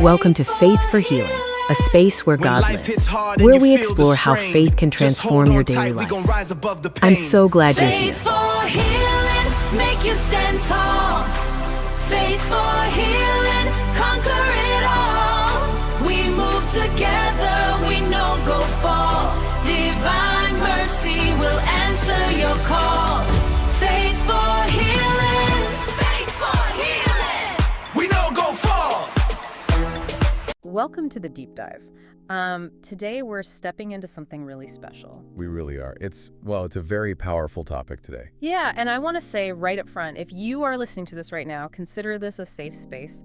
Welcome to Faith for Healing, a space where God lives, where we explore how faith can transform your daily life. I'm so glad you're here. Faith for healing, make you stand tall. Faith for healing, conquer it all. We move together, we know go fall. Divine mercy will answer your call. Faith for healing, faith for healing. We know go fall. Welcome to the deep dive. Today we're stepping into something really special. We really are. It's a very powerful topic today. Yeah, and I want to say right up front, if you are listening to this right now, consider this a safe space.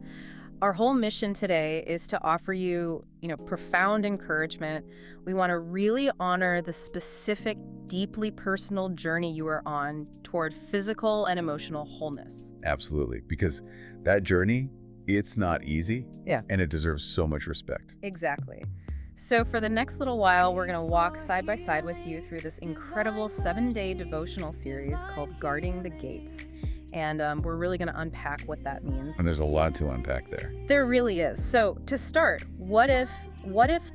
Our whole mission today is to offer you, profound encouragement. We want to really honor the specific, deeply personal journey you are on toward physical and emotional wholeness. Absolutely, because that journey, it's not easy. Yeah. And it deserves so much respect. Exactly. So for the next little while, we're going to walk side by side with you through this incredible 7-day devotional series called Guarding the Gates. And we're really going to unpack what that means. And there's a lot to unpack there. There really is. So to start, what if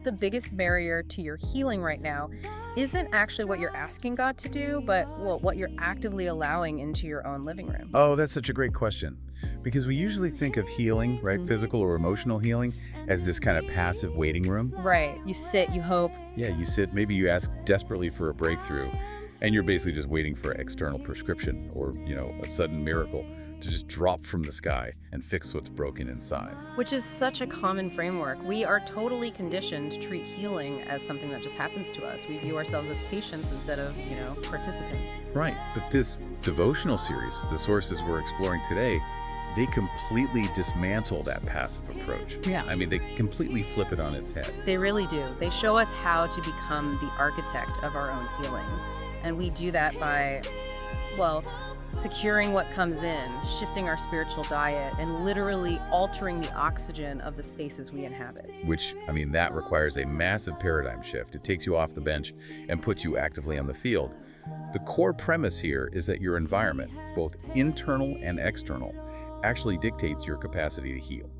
the biggest barrier to your healing right now isn't actually what you're asking God to do, but what you're actively allowing into your own living room? Oh, that's such a great question. Because we usually think of healing, right, physical or emotional healing, as this kind of passive waiting room. Right. You sit, you hope. Yeah, you sit, maybe you ask desperately for a breakthrough, and you're basically just waiting for an external prescription or, a sudden miracle to just drop from the sky and fix what's broken inside. Which is such a common framework. We are totally conditioned to treat healing as something that just happens to us. We view ourselves as patients instead of, participants. Right. But this devotional series, the sources we're exploring today, they completely dismantle that passive approach. Yeah. I mean, they completely flip it on its head. They really do. They show us how to become the architect of our own healing. And we do that by, securing what comes in, shifting our spiritual diet, and literally altering the oxygen of the spaces we inhabit. Which, that requires a massive paradigm shift. It takes you off the bench and puts you actively on the field. The core premise here is that your environment, both internal and external, actually dictates your capacity to heal.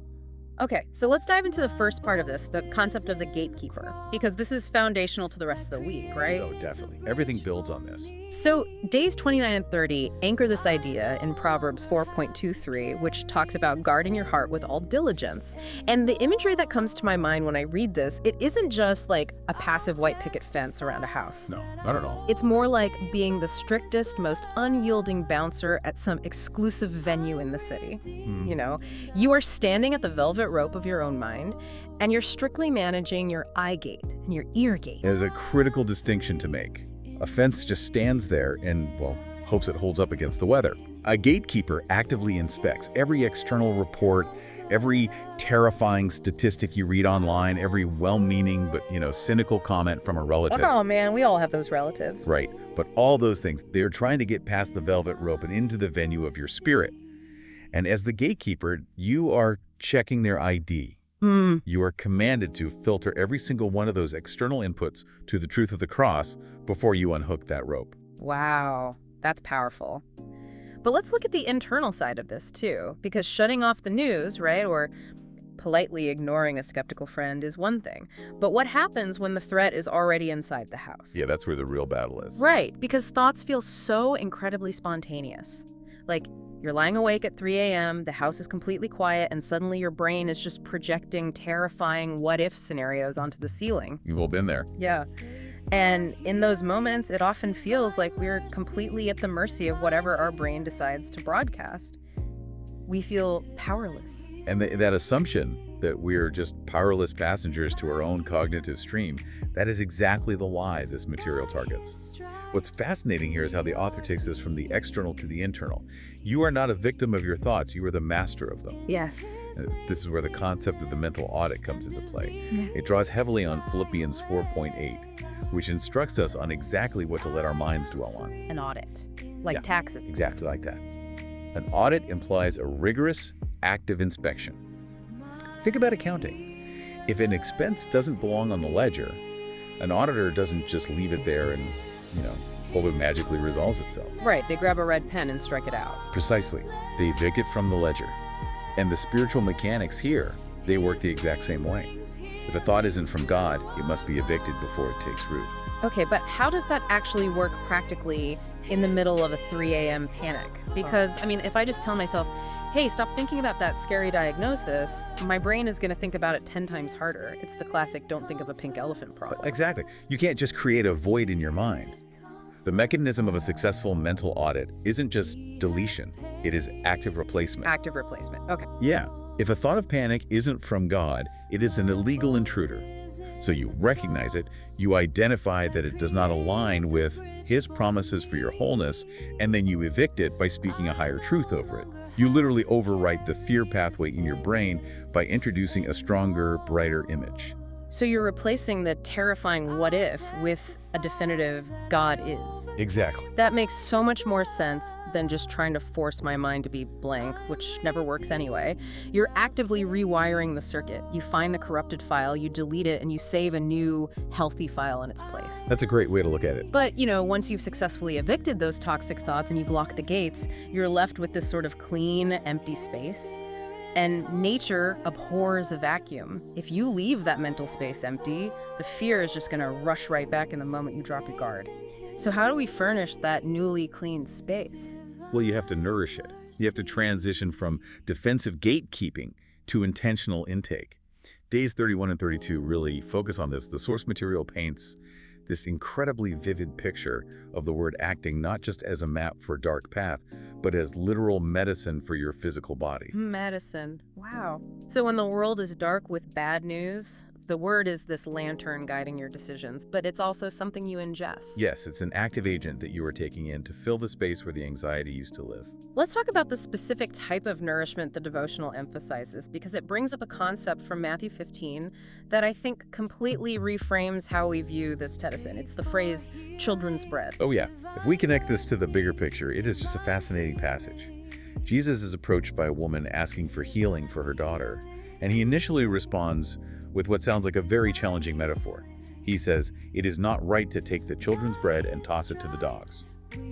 Okay, so let's dive into the first part of this, the concept of the gatekeeper, because this is foundational to the rest of the week, right? Oh, definitely. Everything builds on this. So days 29 and 30 anchor this idea in Proverbs 4.23, which talks about guarding your heart with all diligence. And the imagery that comes to my mind when I read this, it isn't just like a passive white picket fence around a house. No, not at all. It's more like being the strictest, most unyielding bouncer at some exclusive venue in the city. You are standing at the velvet rope of your own mind, and you're strictly managing your eye gate and your ear gate. There's a critical distinction to make. A fence just stands there and, hopes it holds up against the weather. A gatekeeper actively inspects every external report, every terrifying statistic you read online, every well-meaning but, cynical comment from a relative. Oh, man, we all have those relatives. Right, but all those things, they're trying to get past the velvet rope and into the venue of your spirit. And as the gatekeeper, you are checking their ID. You are commanded to filter every single one of those external inputs to the truth of the cross before you unhook that rope. Wow, that's powerful. But let's look at the internal side of this too, because shutting off the news, right, or politely ignoring a skeptical friend is one thing. But what happens when the threat is already inside the house? Yeah, that's where the real battle is. Right, because thoughts feel so incredibly spontaneous. Like, you're lying awake at 3 a.m., the house is completely quiet, and suddenly your brain is just projecting terrifying what-if scenarios onto the ceiling. You've all been there. Yeah. And in those moments, it often feels like we're completely at the mercy of whatever our brain decides to broadcast. We feel powerless. And that assumption that we're just powerless passengers to our own cognitive stream, that is exactly the lie this material targets. What's fascinating here is how the author takes this from the external to the internal. You are not a victim of your thoughts, you are the master of them. Yes. This is where the concept of the mental audit comes into play. Yeah. It draws heavily on Philippians 4.8, which instructs us on exactly what to let our minds dwell on. An audit, like Yeah. taxes. Exactly like that. An audit implies a rigorous, active inspection. Think about accounting. If an expense doesn't belong on the ledger, an auditor doesn't just leave it there and, hope it magically resolves itself. Right, they grab a red pen and strike it out. Precisely. They evict it from the ledger. And the spiritual mechanics here They work the exact same way. If a thought isn't from God, it must be evicted before it takes root. Okay, but how does that actually work practically in the middle of a 3 a.m. panic? Because, I mean, if I just tell myself, hey, stop thinking about that scary diagnosis, my brain is going to think about it 10 times harder. It's the classic don't think of a pink elephant problem. Exactly. You can't just create a void in your mind. The mechanism of a successful mental audit isn't just deletion, it is active replacement. Active replacement. Okay. Yeah. If a thought of panic isn't from God, it is an illegal intruder. So you recognize it, you identify that it does not align with His promises for your wholeness, and then you evict it by speaking a higher truth over it. You literally overwrite the fear pathway in your brain by introducing a stronger, brighter image. So you're replacing the terrifying what if with a definitive God is. Exactly. That makes so much more sense than just trying to force my mind to be blank, which never works anyway. You're actively rewiring the circuit. You find the corrupted file, you delete it, and you save a new, healthy file in its place. That's a great way to look at it. But, you know, once you've successfully evicted those toxic thoughts and you've locked the gates, you're left with this sort of clean, empty space. And nature abhors a vacuum. If you leave that mental space empty, the fear is just gonna rush right back in the moment you drop your guard. So how do we furnish that newly cleaned space? Well, you have to nourish it. You have to transition from defensive gatekeeping to intentional intake. Days 31 and 32 really focus on this. The source material paints this incredibly vivid picture of the word acting not just as a map for a dark path, but as literal medicine for your physical body. Medicine. Wow. So when the world is dark with bad news, the word is this lantern guiding your decisions, but it's also something you ingest. Yes, it's an active agent that you are taking in to fill the space where the anxiety used to live. Let's talk about the specific type of nourishment the devotional emphasizes, because it brings up a concept from Matthew 15 that I think completely reframes how we view this medicine. It's the phrase, children's bread. Oh yeah, if we connect this to the bigger picture, it is just a fascinating passage. Jesus is approached by a woman asking for healing for her daughter, and he initially responds with what sounds like a very challenging metaphor. He says, "It is not right to take the children's bread and toss it to the dogs."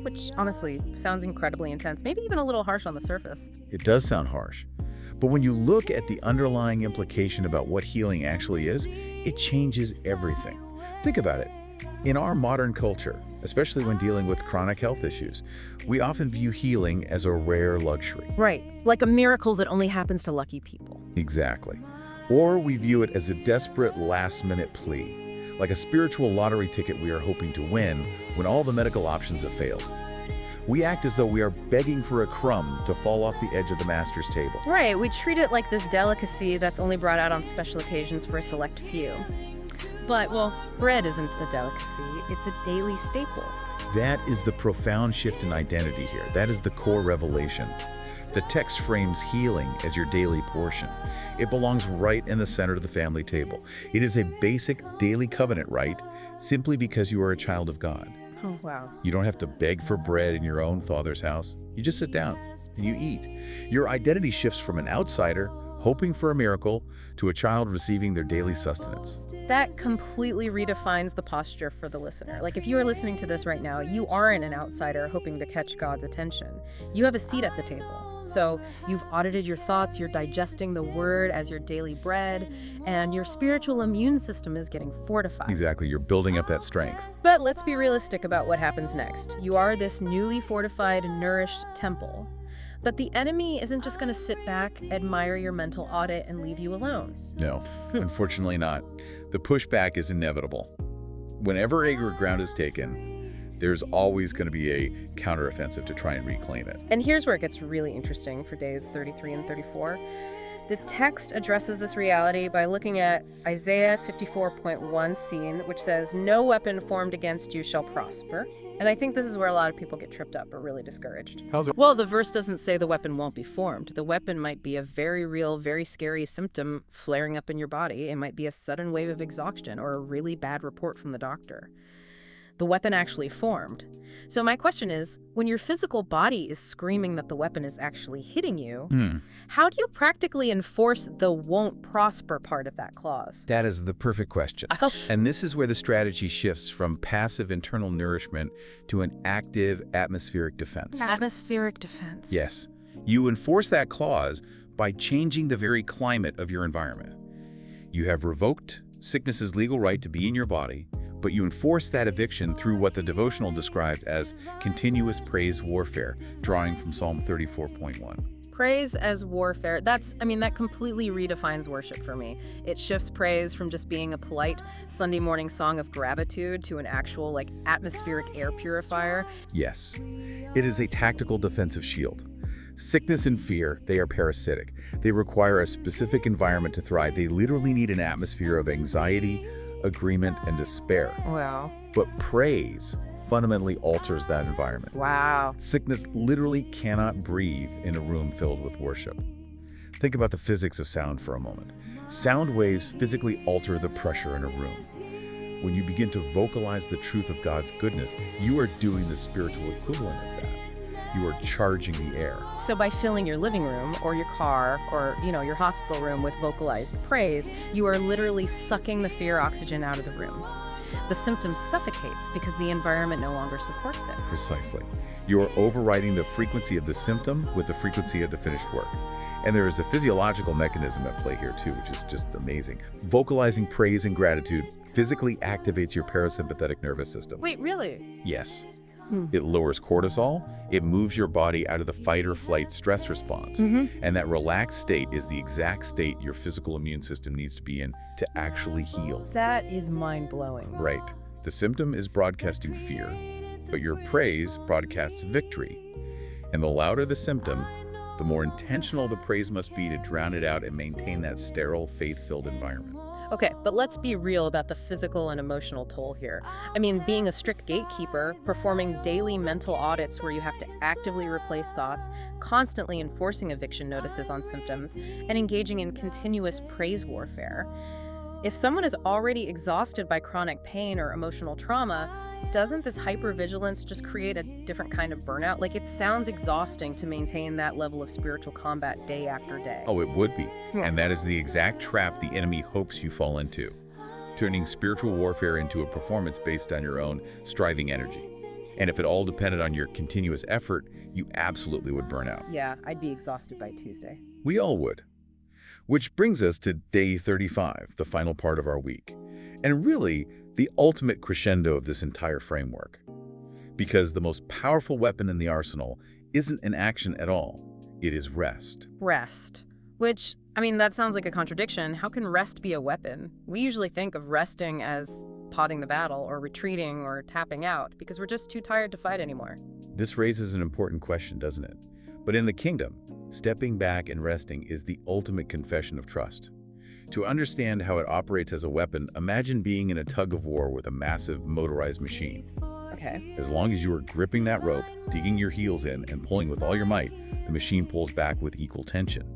Which, honestly, sounds incredibly intense, maybe even a little harsh on the surface. It does sound harsh. But when you look at the underlying implication about what healing actually is, it changes everything. Think about it. In our modern culture, especially when dealing with chronic health issues, we often view healing as a rare luxury. Right, like a miracle that only happens to lucky people. Exactly. Or we view it as a desperate last-minute plea, like a spiritual lottery ticket we are hoping to win when all the medical options have failed. We act as though we are begging for a crumb to fall off the edge of the master's table. Right, we treat it like this delicacy that's only brought out on special occasions for a select few. But, well, bread isn't a delicacy, it's a daily staple. That is the profound shift in identity here. That is the core revelation. The text frames healing as your daily portion. It belongs right in the center of the family table. It is a basic daily covenant right, simply because you are a child of God. Oh, wow. You don't have to beg for bread in your own Father's house. You just sit down and you eat. Your identity shifts from an outsider hoping for a miracle to a child receiving their daily sustenance. That completely redefines the posture for the listener. Like, if you are listening to this right now, you aren't an outsider hoping to catch God's attention. You have a seat at the table. So you've audited your thoughts, you're digesting the word as your daily bread, and your spiritual immune system is getting fortified. Exactly, you're building up that strength. But let's be realistic about what happens next. You are this newly fortified, nourished temple. But the enemy isn't just going to sit back, admire your mental audit, and leave you alone. No, unfortunately not. The pushback is inevitable. Whenever acre ground is taken, there's always going to be a counteroffensive to try and reclaim it. And here's where it gets really interesting for days 33 and 34. The text addresses this reality by looking at Isaiah 54.1 scene, which says, "No weapon formed against you shall prosper." And I think this is where a lot of people get tripped up or really discouraged. How's it? Well, the verse doesn't say the weapon won't be formed. The weapon might be a very real, very scary symptom flaring up in your body. It might be a sudden wave of exhaustion or a really bad report from the doctor. The weapon actually formed. So my question is, when your physical body is screaming that the weapon is actually hitting you, how do you practically enforce the won't prosper part of that clause? That is the perfect question. And this is where the strategy shifts from passive internal nourishment to an active atmospheric defense. Atmospheric defense. Yes. You enforce that clause by changing the very climate of your environment. You have revoked sickness's legal right to be in your body, but you enforce that eviction through what the devotional described as continuous praise warfare, drawing from Psalm 34.1. Praise as warfare. That completely redefines worship for me. It shifts praise from just being a polite Sunday morning song of gratitude to an actual, atmospheric air purifier. Yes, it is a tactical defensive shield. Sickness and fear, they are parasitic. They require a specific environment to thrive. They literally need an atmosphere of anxiety, agreement, and despair. Wow. But praise fundamentally alters that environment. Wow. Sickness literally cannot breathe in a room filled with worship. Think about the physics of sound for a moment. Sound waves physically alter the pressure in a room. When you begin to vocalize the truth of God's goodness, you are doing the spiritual equivalent of that. You are charging the air. So by filling your living room or your car or, your hospital room with vocalized praise, you are literally sucking the fear oxygen out of the room. The symptom suffocates because the environment no longer supports it. Precisely. You are overriding the frequency of the symptom with the frequency of the finished work. And there is a physiological mechanism at play here too, which is just amazing. Vocalizing praise and gratitude physically activates your parasympathetic nervous system. Wait, really? Yes. It lowers cortisol, it moves your body out of the fight or flight stress response. And that relaxed state is the exact state your physical immune system needs to be in to actually heal. That is mind-blowing. Right. The symptom is broadcasting fear, but your praise broadcasts victory. And the louder the symptom, the more intentional the praise must be to drown it out and maintain that sterile, faith-filled environment. Okay, but let's be real about the physical and emotional toll here. Being a strict gatekeeper, performing daily mental audits where you have to actively replace thoughts, constantly enforcing eviction notices on symptoms, and engaging in continuous praise warfare. If someone is already exhausted by chronic pain or emotional trauma, doesn't this hypervigilance just create a different kind of burnout? It sounds exhausting to maintain that level of spiritual combat day after day. Oh, it would be. And that is the exact trap the enemy hopes you fall into, turning spiritual warfare into a performance based on your own striving energy. And if it all depended on your continuous effort, you absolutely would burn out. Yeah, I'd be exhausted by Tuesday. We all would. Which brings us to day 35, the final part of our week. And really, the ultimate crescendo of this entire framework. Because the most powerful weapon in the arsenal isn't an action at all. It is rest. Rest. Which, that sounds like a contradiction. How can rest be a weapon? We usually think of resting as pausing the battle or retreating or tapping out because we're just too tired to fight anymore. This raises an important question, doesn't it? But in the kingdom, stepping back and resting is the ultimate confession of trust. To understand how it operates as a weapon, imagine being in a tug of war with a massive motorized machine. Okay. As long as you are gripping that rope, digging your heels in, and pulling with all your might, the machine pulls back with equal tension.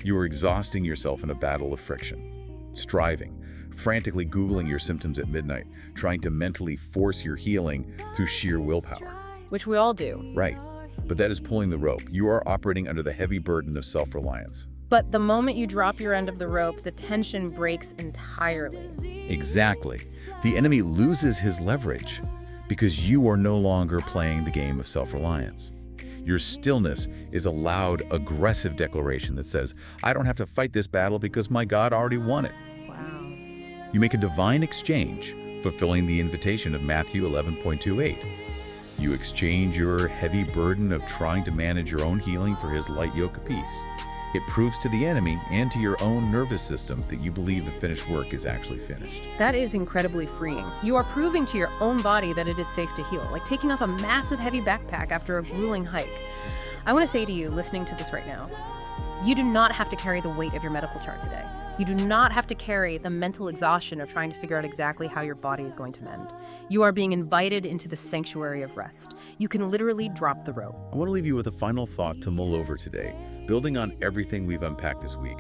You are exhausting yourself in a battle of friction, striving, frantically Googling your symptoms at midnight, trying to mentally force your healing through sheer willpower. Which we all do. Right. But that is pulling the rope. You are operating under the heavy burden of self-reliance. But the moment you drop your end of the rope, the tension breaks entirely. Exactly. The enemy loses his leverage because you are no longer playing the game of self-reliance. Your stillness is a loud, aggressive declaration that says, I don't have to fight this battle because my God already won it. Wow. You make a divine exchange, fulfilling the invitation of Matthew 11.28. You exchange your heavy burden of trying to manage your own healing for his light yoke of peace. It proves to the enemy and to your own nervous system that you believe the finished work is actually finished. That is incredibly freeing. You are proving to your own body that it is safe to heal, like taking off a massive heavy backpack after a grueling hike. I want to say to you, listening to this right now, you do not have to carry the weight of your medical chart today. You do not have to carry the mental exhaustion of trying to figure out exactly how your body is going to mend. You are being invited into the sanctuary of rest. You can literally drop the rope. I want to leave you with a final thought to mull over today, building on everything we've unpacked this week.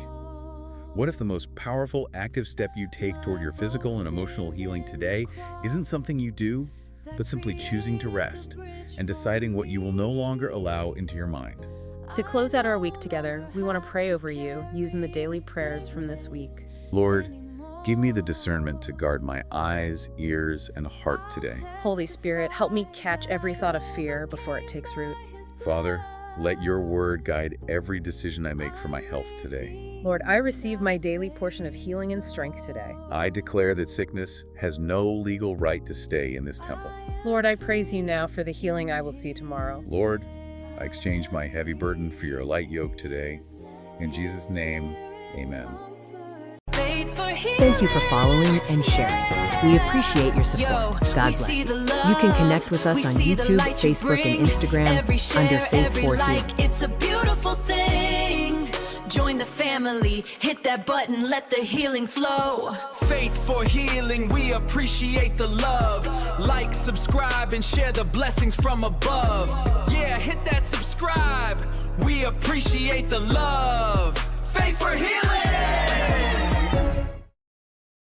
What if the most powerful active step you take toward your physical and emotional healing today isn't something you do, but simply choosing to rest and deciding what you will no longer allow into your mind? To close out our week together, we want to pray over you using the daily prayers from this week. Lord, give me the discernment to guard my eyes, ears, and heart today. Holy Spirit, help me catch every thought of fear before it takes root. Father, Let your word guide every decision I make for my health today. Lord, I receive my daily portion of healing and strength today. I declare that sickness has no legal right to stay in this temple. Lord, I praise you now for the healing I will see tomorrow. Lord, I exchange my heavy burden for your light yoke today. In Jesus' name, amen. Thank you for following and sharing. We appreciate your support. God bless you. You can connect with us on YouTube, Facebook, and Instagram under Faith for Healing. It's a beautiful thing. Join the family, hit that button, let the healing flow. Faith for healing, we appreciate the love. Like, subscribe, and share the blessings from above. Yeah, hit that subscribe. We appreciate the love. Faith for healing.